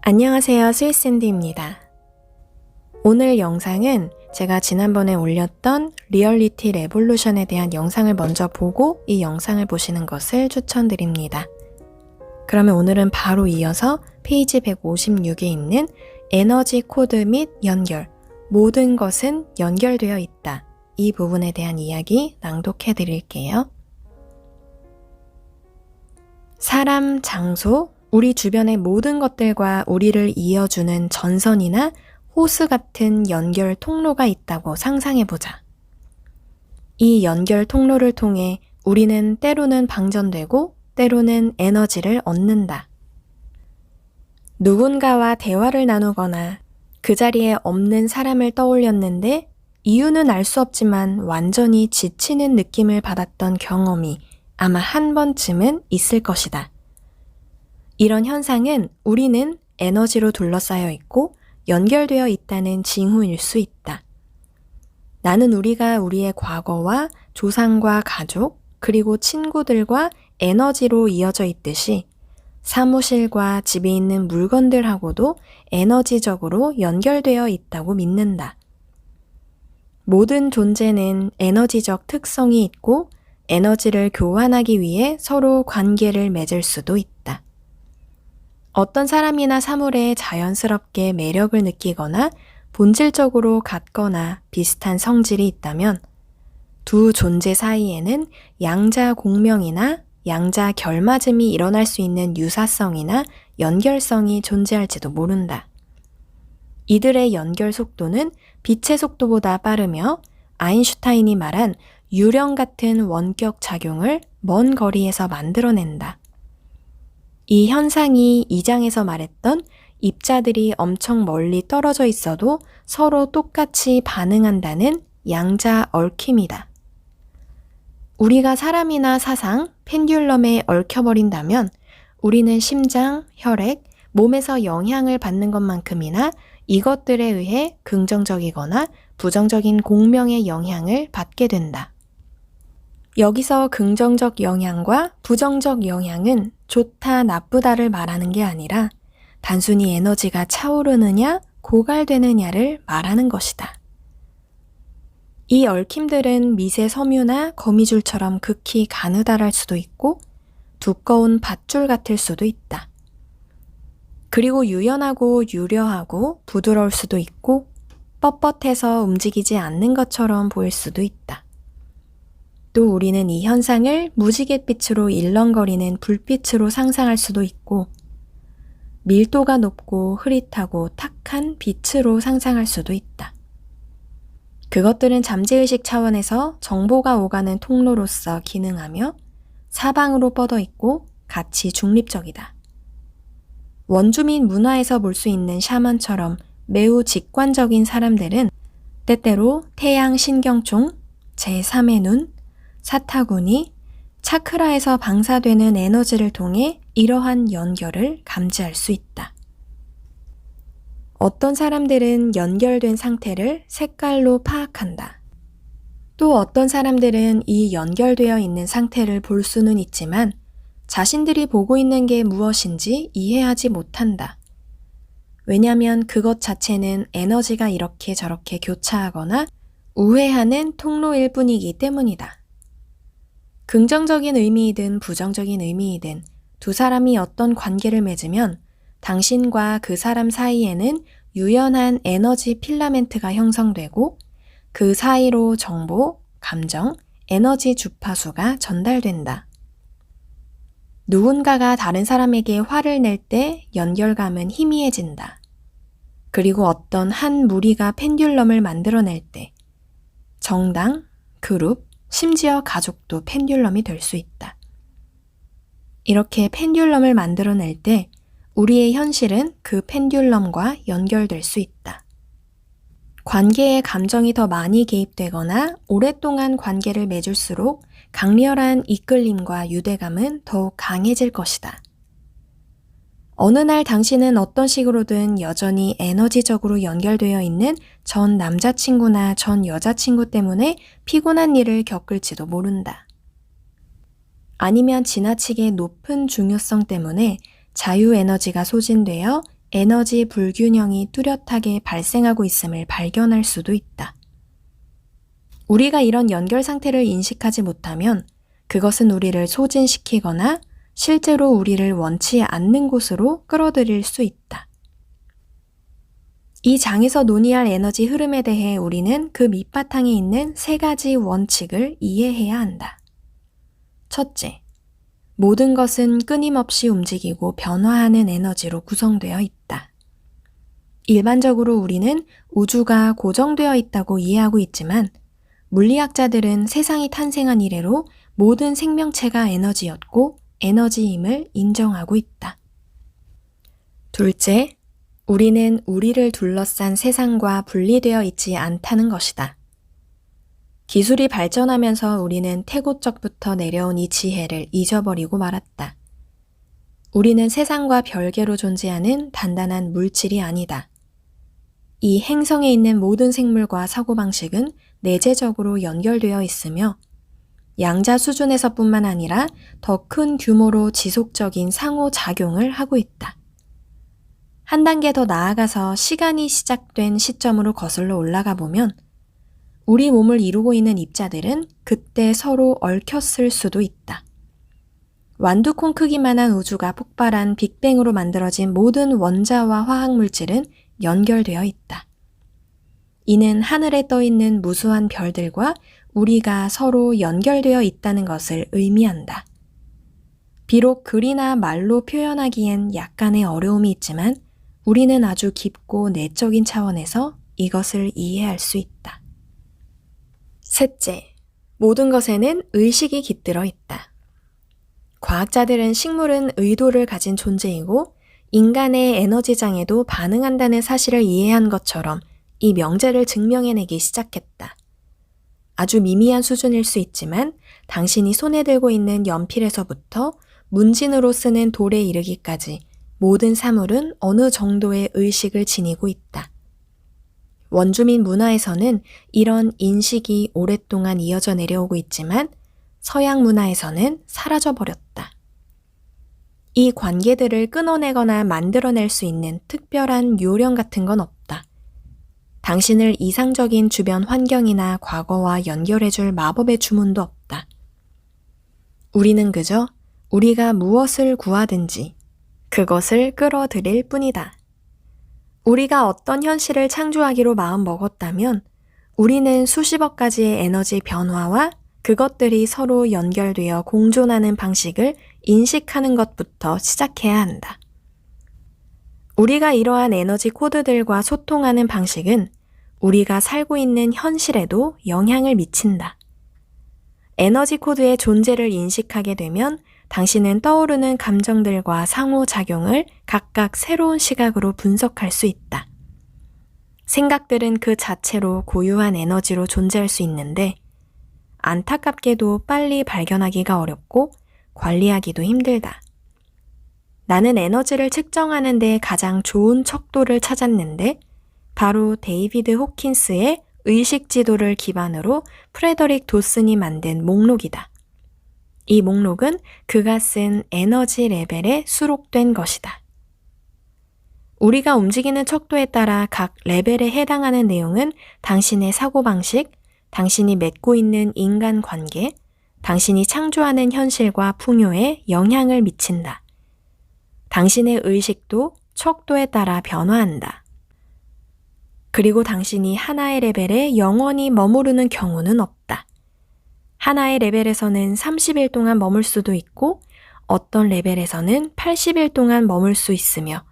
안녕하세요, 스위스앤디입니다. 오늘 영상은 제가 지난번에 올렸던 리얼리티 레볼루션에 대한 영상을 먼저 보고 이 영상을 보시는 것을 추천드립니다. 그러면 오늘은 바로 이어서 페이지 156에 있는 에너지 코드 및 연결, 모든 것은 연결되어 있다. 이 부분에 대한 이야기 낭독해 드릴게요. 사람, 장소, 우리 주변의 모든 것들과 우리를 이어주는 전선이나 호스 같은 연결 통로가 있다고 상상해보자. 이 연결 통로를 통해 우리는 때로는 방전되고 때로는 에너지를 얻는다. 누군가와 대화를 나누거나 그 자리에 없는 사람을 떠올렸는데 이유는 알 수 없지만 완전히 지치는 느낌을 받았던 경험이 아마 한 번쯤은 있을 것이다. 이런 현상은 우리는 에너지로 둘러싸여 있고 연결되어 있다는 징후일 수 있다. 나는 우리가 우리의 과거와 조상과 가족, 그리고 친구들과 에너지로 이어져 있듯이 사무실과 집에 있는 물건들하고도 에너지적으로 연결되어 있다고 믿는다. 모든 존재는 에너지적 특성이 있고 에너지를 교환하기 위해 서로 관계를 맺을 수도 있다. 어떤 사람이나 사물에 자연스럽게 매력을 느끼거나 본질적으로 같거나 비슷한 성질이 있다면 두 존재 사이에는 양자 공명이나 양자 결맞음이 일어날 수 있는 유사성이나 연결성이 존재할지도 모른다. 이들의 연결 속도는 빛의 속도보다 빠르며 아인슈타인이 말한 유령 같은 원격 작용을 먼 거리에서 만들어낸다. 이 현상이 2장에서 말했던 입자들이 엄청 멀리 떨어져 있어도 서로 똑같이 반응한다는 양자 얽힘이다. 우리가 사람이나 사상, 펜듈럼에 얽혀버린다면 우리는 심장, 혈액, 몸에서 영향을 받는 것만큼이나 이것들에 의해 긍정적이거나 부정적인 공명의 영향을 받게 된다. 여기서 긍정적 영향과 부정적 영향은 좋다, 나쁘다를 말하는 게 아니라 단순히 에너지가 차오르느냐, 고갈되느냐를 말하는 것이다. 이 얽힘들은 미세 섬유나 거미줄처럼 극히 가느다랄 수도 있고 두꺼운 밧줄 같을 수도 있다. 그리고 유연하고 유려하고 부드러울 수도 있고 뻣뻣해서 움직이지 않는 것처럼 보일 수도 있다. 또 우리는 이 현상을 무지갯빛으로 일렁거리는 불빛으로 상상할 수도 있고 밀도가 높고 흐릿하고 탁한 빛으로 상상할 수도 있다. 그것들은 잠재의식 차원에서 정보가 오가는 통로로서 기능하며 사방으로 뻗어 있고 가치 중립적이다. 원주민 문화에서 볼 수 있는 샤먼처럼 매우 직관적인 사람들은 때때로 태양 신경총, 제3의 눈, 사타구니, 차크라에서 방사되는 에너지를 통해 이러한 연결을 감지할 수 있다. 어떤 사람들은 연결된 상태를 색깔로 파악한다. 또 어떤 사람들은 이 연결되어 있는 상태를 볼 수는 있지만 자신들이 보고 있는 게 무엇인지 이해하지 못한다. 왜냐하면 그것 자체는 에너지가 이렇게 저렇게 교차하거나 우회하는 통로일 뿐이기 때문이다. 긍정적인 의미이든 부정적인 의미이든 두 사람이 어떤 관계를 맺으면 당신과 그 사람 사이에는 유연한 에너지 필라멘트가 형성되고 그 사이로 정보, 감정, 에너지 주파수가 전달된다. 누군가가 다른 사람에게 화를 낼 때 연결감은 희미해진다. 그리고 어떤 한 무리가 펜듈럼을 만들어낼 때 정당, 그룹, 심지어 가족도 펜듈럼이 될 수 있다. 이렇게 펜듈럼을 만들어낼 때 우리의 현실은 그 펜듈럼과 연결될 수 있다. 관계에 감정이 더 많이 개입되거나 오랫동안 관계를 맺을수록 강렬한 이끌림과 유대감은 더욱 강해질 것이다. 어느 날 당신은 어떤 식으로든 여전히 에너지적으로 연결되어 있는 전 남자친구나 전 여자친구 때문에 피곤한 일을 겪을지도 모른다. 아니면 지나치게 높은 중요성 때문에 자유 에너지가 소진되어 에너지 불균형이 뚜렷하게 발생하고 있음을 발견할 수도 있다. 우리가 이런 연결 상태를 인식하지 못하면 그것은 우리를 소진시키거나 실제로 우리를 원치 않는 곳으로 끌어들일 수 있다. 이 장에서 논의할 에너지 흐름에 대해 우리는 그 밑바탕에 있는 3가지 원칙을 이해해야 한다. 첫째, 모든 것은 끊임없이 움직이고 변화하는 에너지로 구성되어 있다. 일반적으로 우리는 우주가 고정되어 있다고 이해하고 있지만 물리학자들은 세상이 탄생한 이래로 모든 생명체가 에너지였고 에너지임을 인정하고 있다. 둘째, 우리는 우리를 둘러싼 세상과 분리되어 있지 않다는 것이다. 기술이 발전하면서 우리는 태고적부터 내려온 이 지혜를 잊어버리고 말았다. 우리는 세상과 별개로 존재하는 단단한 물질이 아니다. 이 행성에 있는 모든 생물과 사고방식은 내재적으로 연결되어 있으며 양자 수준에서뿐만 아니라 더 큰 규모로 지속적인 상호작용을 하고 있다. 한 단계 더 나아가서 시간이 시작된 시점으로 거슬러 올라가 보면 우리 몸을 이루고 있는 입자들은 그때 서로 얽혔을 수도 있다. 완두콩 크기만한 우주가 폭발한 빅뱅으로 만들어진 모든 원자와 화학물질은 연결되어 있다. 이는 하늘에 떠 있는 무수한 별들과 우리가 서로 연결되어 있다는 것을 의미한다. 비록 글이나 말로 표현하기엔 약간의 어려움이 있지만 우리는 아주 깊고 내적인 차원에서 이것을 이해할 수 있다. 셋째, 모든 것에는 의식이 깃들어 있다. 과학자들은 식물은 의도를 가진 존재이고 인간의 에너지장에도 반응한다는 사실을 이해한 것처럼 이 명제를 증명해내기 시작했다. 아주 미미한 수준일 수 있지만 당신이 손에 들고 있는 연필에서부터 문진으로 쓰는 돌에 이르기까지 모든 사물은 어느 정도의 의식을 지니고 있다. 원주민 문화에서는 이런 인식이 오랫동안 이어져 내려오고 있지만 서양 문화에서는 사라져버렸다. 이 관계들을 끊어내거나 만들어낼 수 있는 특별한 요령 같은 건 없다. 당신을 이상적인 주변 환경이나 과거와 연결해줄 마법의 주문도 없다. 우리는 그저 우리가 무엇을 구하든지 그것을 끌어들일 뿐이다. 우리가 어떤 현실을 창조하기로 마음먹었다면 우리는 수십억 가지의 에너지 변화와 그것들이 서로 연결되어 공존하는 방식을 인식하는 것부터 시작해야 한다. 우리가 이러한 에너지 코드들과 소통하는 방식은 우리가 살고 있는 현실에도 영향을 미친다. 에너지 코드의 존재를 인식하게 되면 당신은 떠오르는 감정들과 상호작용을 각각 새로운 시각으로 분석할 수 있다. 생각들은 그 자체로 고유한 에너지로 존재할 수 있는데 안타깝게도 빨리 발견하기가 어렵고 관리하기도 힘들다. 나는 에너지를 측정하는 데 가장 좋은 척도를 찾았는데 바로 데이비드 호킨스의 의식 지도를 기반으로 프레더릭 도슨이 만든 목록이다. 이 목록은 그가 쓴 에너지 레벨에 수록된 것이다. 우리가 움직이는 척도에 따라 각 레벨에 해당하는 내용은 당신의 사고방식, 당신이 맺고 있는 인간관계, 당신이 창조하는 현실과 풍요에 영향을 미친다. 당신의 의식도 척도에 따라 변화한다. 그리고 당신이 하나의 레벨에 영원히 머무르는 경우는 없다. 하나의 레벨에서는 30일 동안 머물 수도 있고 어떤 레벨에서는 80일 동안 머물 수 있으며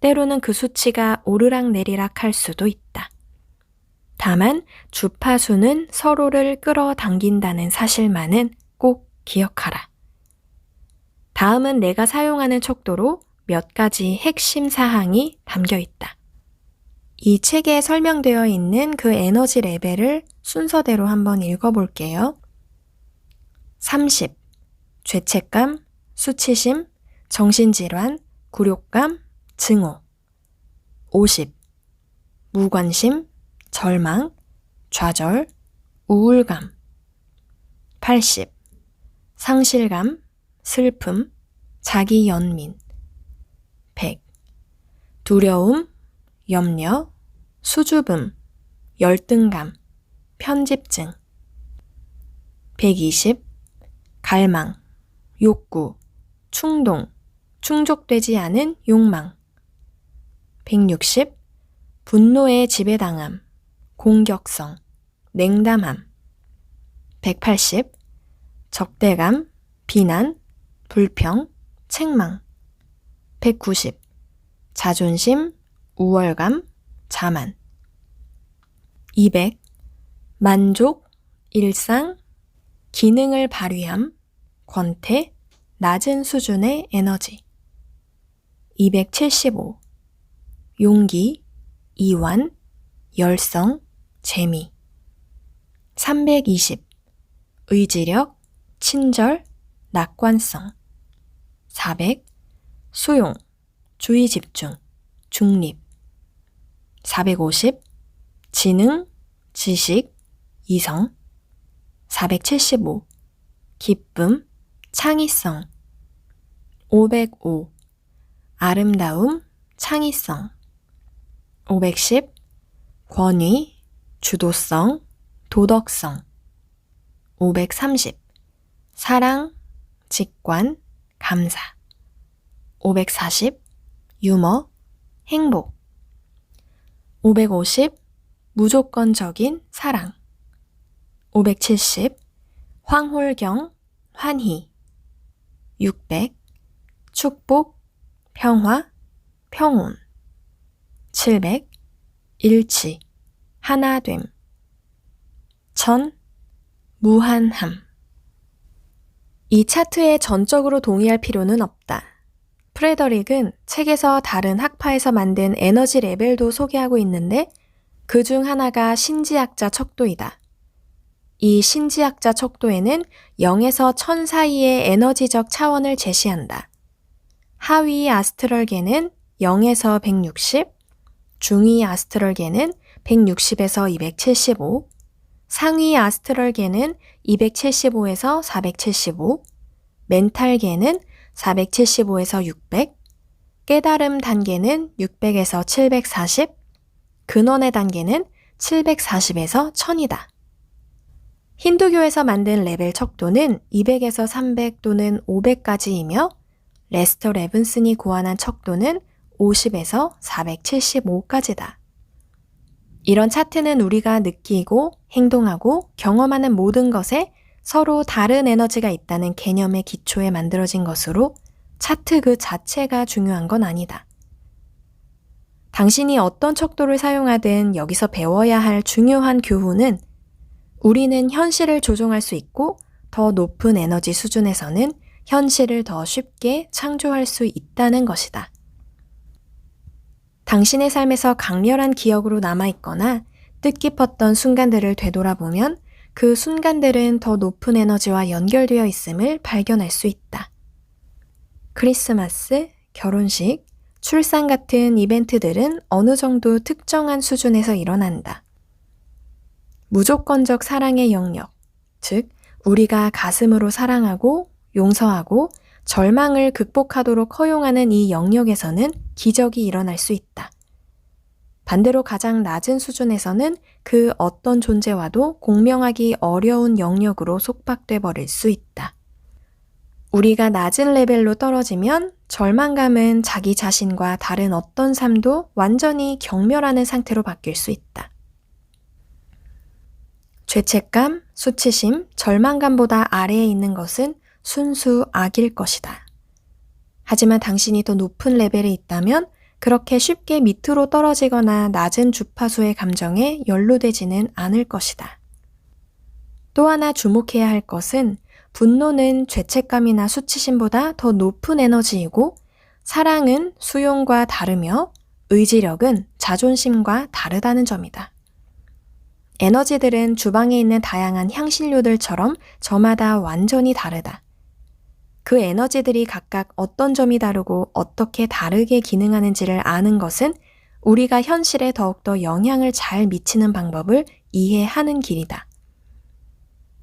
때로는 그 수치가 오르락내리락 할 수도 있다. 다만 주파수는 서로를 끌어당긴다는 사실만은 꼭 기억하라. 다음은 내가 사용하는 척도로 몇 가지 핵심 사항이 담겨 있다. 이 책에 설명되어 있는 그 에너지 레벨을 순서대로 한번 읽어볼게요. 30. 죄책감, 수치심, 정신질환, 굴욕감, 증오. 50. 무관심, 절망, 좌절, 우울감. 80. 상실감, 슬픔, 자기 연민. 100. 두려움, 염려, 수줍음, 열등감, 편집증. 120. 갈망, 욕구, 충동, 충족되지 않은 욕망. 160. 분노에 지배당함, 공격성, 냉담함. 180. 적대감, 비난, 불평, 책망. 190. 자존심, 우월감, 자만. 200. 만족, 일상, 기능을 발휘함, 권태, 낮은 수준의 에너지. 275. 용기, 이완, 열성, 재미. 320. 의지력, 친절, 낙관성. 400. 수용, 주의 집중, 중립. 450. 지능, 지식, 이성. 475. 기쁨, 창의성. 505. 아름다움, 창의성. 510. 권위, 주도성, 도덕성. 530. 사랑, 직관, 감사. 540. 유머, 행복. 550. 무조건적인 사랑. 570. 황홀경, 환희. 600. 축복, 평화, 평온. 700. 일치, 하나됨. 1000. 무한함. 이 차트에 전적으로 동의할 필요는 없다. 프레더릭은 책에서 다른 학파에서 만든 에너지 레벨도 소개하고 있는데 그 중 하나가 신지학자 척도이다. 이 신지학자 척도에는 0에서 1000 사이의 에너지적 차원을 제시한다. 하위 아스트럴계는 0에서 160, 중위 아스트럴계는 160에서 275, 상위 아스트럴계는 275에서 475, 멘탈계는 475에서 600, 깨달음 단계는 600에서 740, 근원의 단계는 740에서 1000이다. 힌두교에서 만든 레벨 척도는 200에서 300 또는 500까지이며 레스터 레븐슨이 고안한 척도는 50에서 475까지다. 이런 차트는 우리가 느끼고 행동하고 경험하는 모든 것에 서로 다른 에너지가 있다는 개념의 기초에 만들어진 것으로 차트 그 자체가 중요한 건 아니다. 당신이 어떤 척도를 사용하든 여기서 배워야 할 중요한 교훈은 우리는 현실을 조종할 수 있고 더 높은 에너지 수준에서는 현실을 더 쉽게 창조할 수 있다는 것이다. 당신의 삶에서 강렬한 기억으로 남아있거나 뜻깊었던 순간들을 되돌아보면 그 순간들은 더 높은 에너지와 연결되어 있음을 발견할 수 있다. 크리스마스, 결혼식, 출산 같은 이벤트들은 어느 정도 특정한 수준에서 일어난다. 무조건적 사랑의 영역, 즉 우리가 가슴으로 사랑하고 용서하고 절망을 극복하도록 허용하는 이 영역에서는 기적이 일어날 수 있다. 반대로 가장 낮은 수준에서는 그 어떤 존재와도 공명하기 어려운 영역으로 속박돼 버릴 수 있다. 우리가 낮은 레벨로 떨어지면 절망감은 자기 자신과 다른 어떤 삶도 완전히 경멸하는 상태로 바뀔 수 있다. 죄책감, 수치심, 절망감보다 아래에 있는 것은 순수 악일 것이다. 하지만 당신이 더 높은 레벨에 있다면 그렇게 쉽게 밑으로 떨어지거나 낮은 주파수의 감정에 연루되지는 않을 것이다. 또 하나 주목해야 할 것은 분노는 죄책감이나 수치심보다 더 높은 에너지이고 사랑은 수용과 다르며 의지력은 자존심과 다르다는 점이다. 에너지들은 주방에 있는 다양한 향신료들처럼 저마다 완전히 다르다. 그 에너지들이 각각 어떤 점이 다르고 어떻게 다르게 기능하는지를 아는 것은 우리가 현실에 더욱더 영향을 잘 미치는 방법을 이해하는 길이다.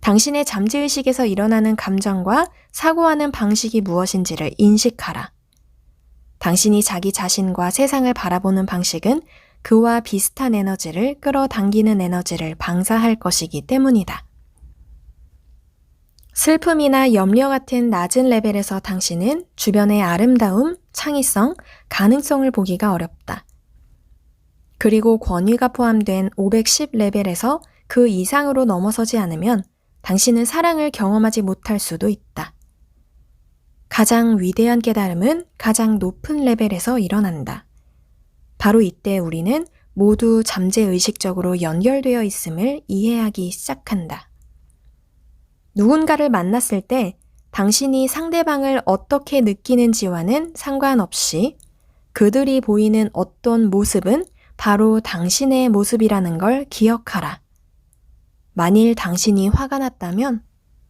당신의 잠재의식에서 일어나는 감정과 사고하는 방식이 무엇인지를 인식하라. 당신이 자기 자신과 세상을 바라보는 방식은 그와 비슷한 에너지를 끌어당기는 에너지를 방사할 것이기 때문이다. 슬픔이나 염려 같은 낮은 레벨에서 당신은 주변의 아름다움, 창의성, 가능성을 보기가 어렵다. 그리고 권위가 포함된 510레벨에서 그 이상으로 넘어서지 않으면 당신은 사랑을 경험하지 못할 수도 있다. 가장 위대한 깨달음은 가장 높은 레벨에서 일어난다. 바로 이때 우리는 모두 잠재의식적으로 연결되어 있음을 이해하기 시작한다. 누군가를 만났을 때 당신이 상대방을 어떻게 느끼는지와는 상관없이 그들이 보이는 어떤 모습은 바로 당신의 모습이라는 걸 기억하라. 만일 당신이 화가 났다면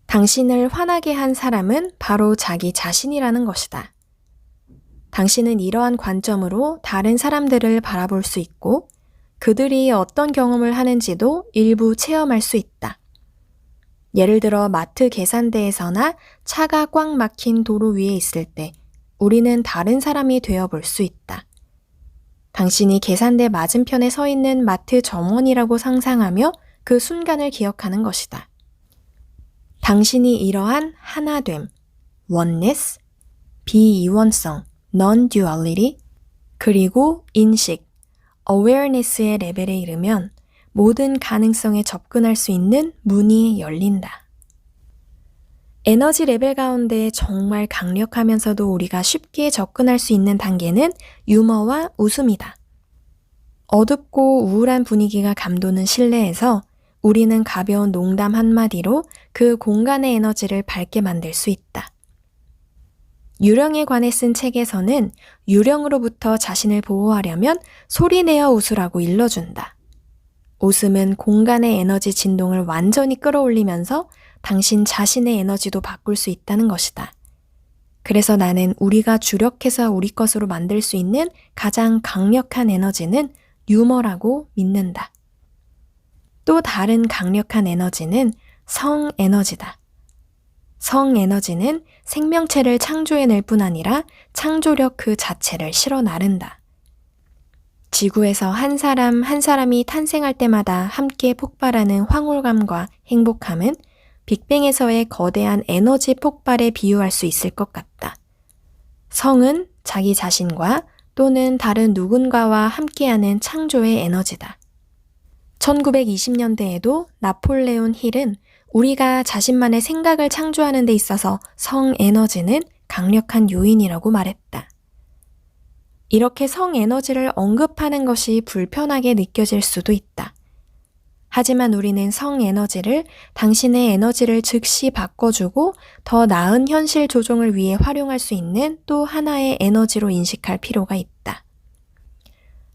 당신을 화나게 한 사람은 바로 자기 자신이라는 것이다. 당신은 이러한 관점으로 다른 사람들을 바라볼 수 있고 그들이 어떤 경험을 하는지도 일부 체험할 수 있다. 예를 들어 마트 계산대에서나 차가 꽉 막힌 도로 위에 있을 때 우리는 다른 사람이 되어 볼 수 있다. 당신이 계산대 맞은편에 서 있는 마트 점원이라고 상상하며 그 순간을 기억하는 것이다. 당신이 이러한 하나됨, oneness, 비이원성, non-duality, 그리고 인식, awareness의 레벨에 이르면 모든 가능성에 접근할 수 있는 문이 열린다. 에너지 레벨 가운데 정말 강력하면서도 우리가 쉽게 접근할 수 있는 단계는 유머와 웃음이다. 어둡고 우울한 분위기가 감도는 실내에서 우리는 가벼운 농담 한마디로 그 공간의 에너지를 밝게 만들 수 있다. 유령에 관해 쓴 책에서는 유령으로부터 자신을 보호하려면 소리내어 웃으라고 일러준다. 웃음은 공간의 에너지 진동을 완전히 끌어올리면서 당신 자신의 에너지도 바꿀 수 있다는 것이다. 그래서 나는 우리가 주력해서 우리 것으로 만들 수 있는 가장 강력한 에너지는 유머라고 믿는다. 또 다른 강력한 에너지는 성 에너지다. 성 에너지는 생명체를 창조해낼 뿐 아니라 창조력 그 자체를 실어 나른다. 지구에서 한 사람 한 사람이 탄생할 때마다 함께 폭발하는 황홀감과 행복함은 빅뱅에서의 거대한 에너지 폭발에 비유할 수 있을 것 같다. 성은 자기 자신과 또는 다른 누군가와 함께하는 창조의 에너지다. 1920년대에도 나폴레온 힐은 우리가 자신만의 생각을 창조하는 데 있어서 성 에너지는 강력한 요인이라고 말했다. 이렇게 성 에너지를 언급하는 것이 불편하게 느껴질 수도 있다. 하지만 우리는 성 에너지를 당신의 에너지를 즉시 바꿔주고 더 나은 현실 조종을 위해 활용할 수 있는 또 하나의 에너지로 인식할 필요가 있다.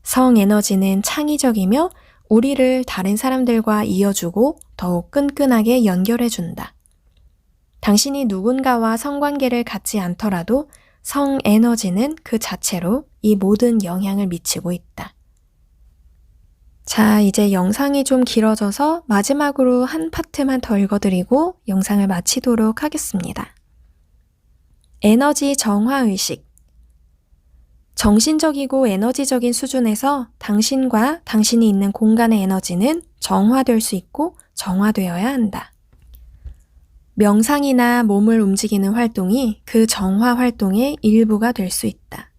성 에너지는 창의적이며 우리를 다른 사람들과 이어주고 더욱 끈끈하게 연결해준다. 당신이 누군가와 성관계를 갖지 않더라도 성 에너지는 그 자체로 이 모든 영향을 미치고 있다. 자, 이제 영상이 좀 길어져서 마지막으로 한 파트만 더 읽어드리고 영상을 마치도록 하겠습니다. 에너지 정화의식. 정신적이고 에너지적인 수준에서 당신과 당신이 있는 공간의 에너지는 정화될 수 있고 정화되어야 한다. 명상이나 몸을 움직이는 활동이 그 정화 활동의 일부가 될 수 있다.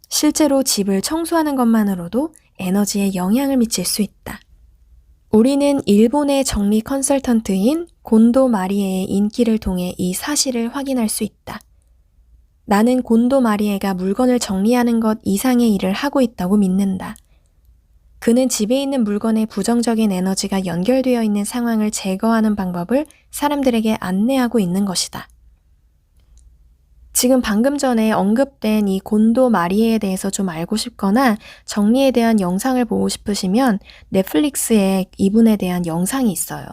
실제로 집을 청소하는 것만으로도 에너지에 영향을 미칠 수 있다. 우리는 일본의 정리 컨설턴트인 곤도 마리에의 인기를 통해 이 사실을 확인할 수 있다. 나는 곤도 마리에가 물건을 정리하는 것 이상의 일을 하고 있다고 믿는다. 그는 집에 있는 물건에 부정적인 에너지가 연결되어 있는 상황을 제거하는 방법을 사람들에게 안내하고 있는 것이다. 지금 방금 전에 언급된 이 곤도 마리에에 대해서 좀 알고 싶거나 정리에 대한 영상을 보고 싶으시면 넷플릭스에 이분에 대한 영상이 있어요.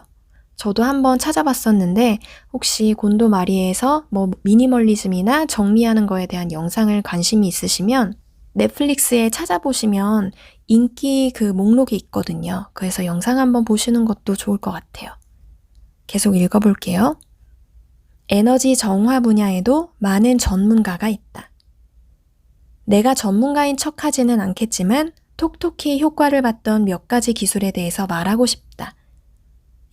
저도 한번 찾아봤었는데 혹시 곤도 마리에에서 미니멀리즘이나 정리하는 거에 대한 영상을 관심이 있으시면 넷플릭스에 찾아보시면 인기 그 목록이 있거든요. 그래서 영상 한번 보시는 것도 좋을 것 같아요. 계속 읽어볼게요. 에너지 정화 분야에도 많은 전문가가 있다. 내가 전문가인 척하지는 않겠지만 톡톡히 효과를 봤던 몇 가지 기술에 대해서 말하고 싶다.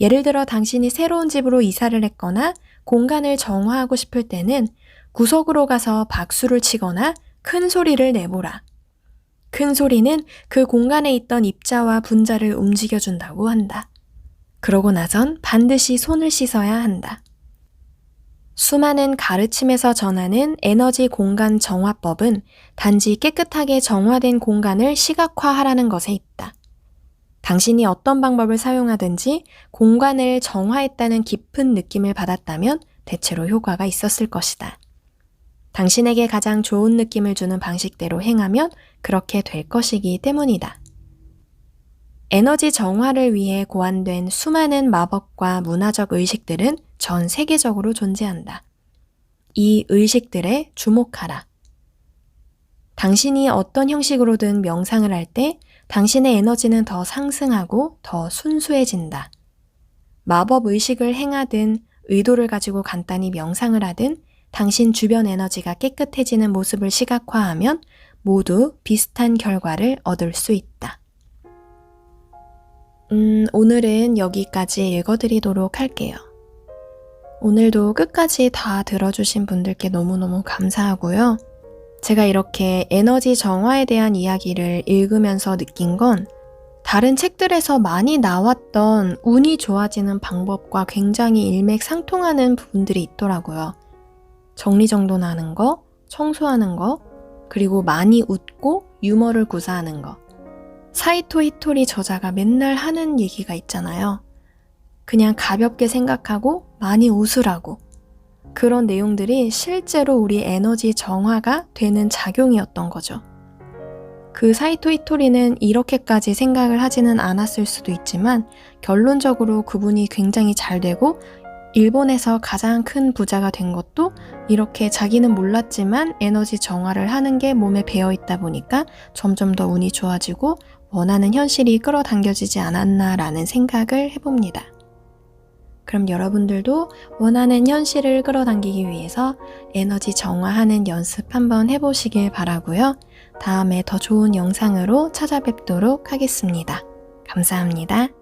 예를 들어 당신이 새로운 집으로 이사를 했거나 공간을 정화하고 싶을 때는 구석으로 가서 박수를 치거나 큰 소리를 내보라. 큰 소리는 그 공간에 있던 입자와 분자를 움직여준다고 한다. 그러고 나선 반드시 손을 씻어야 한다. 수많은 가르침에서 전하는 에너지 공간 정화법은 단지 깨끗하게 정화된 공간을 시각화하라는 것에 있다. 당신이 어떤 방법을 사용하든지 공간을 정화했다는 깊은 느낌을 받았다면 대체로 효과가 있었을 것이다. 당신에게 가장 좋은 느낌을 주는 방식대로 행하면 그렇게 될 것이기 때문이다. 에너지 정화를 위해 고안된 수많은 마법과 문화적 의식들은 전 세계적으로 존재한다. 이 의식들에 주목하라. 당신이 어떤 형식으로든 명상을 할 때 당신의 에너지는 더 상승하고 더 순수해진다. 마법 의식을 행하든 의도를 가지고 간단히 명상을 하든 당신 주변 에너지가 깨끗해지는 모습을 시각화하면 모두 비슷한 결과를 얻을 수 있다. 오늘은 여기까지 읽어드리도록 할게요. 오늘도 끝까지 다 들어주신 분들께 너무너무 감사하고요. 제가 이렇게 에너지 정화에 대한 이야기를 읽으면서 느낀 건 다른 책들에서 많이 나왔던 운이 좋아지는 방법과 굉장히 일맥상통하는 부분들이 있더라고요. 정리정돈하는 거, 청소하는 거, 그리고 많이 웃고 유머를 구사하는 거. 사이토 히토리 저자가 맨날 하는 얘기가 있잖아요. 그냥 가볍게 생각하고 많이 웃으라고. 그런 내용들이 실제로 우리 에너지 정화가 되는 작용이었던 거죠. 그 사이토 히토리는 이렇게까지 생각을 하지는 않았을 수도 있지만 결론적으로 그분이 굉장히 잘 되고 일본에서 가장 큰 부자가 된 것도 이렇게 자기는 몰랐지만 에너지 정화를 하는 게 몸에 배어있다 보니까 점점 더 운이 좋아지고 원하는 현실이 끌어당겨지지 않았나라는 생각을 해봅니다. 그럼 여러분들도 원하는 현실을 끌어당기기 위해서 에너지 정화하는 연습 한번 해보시길 바라고요. 다음에 더 좋은 영상으로 찾아뵙도록 하겠습니다. 감사합니다.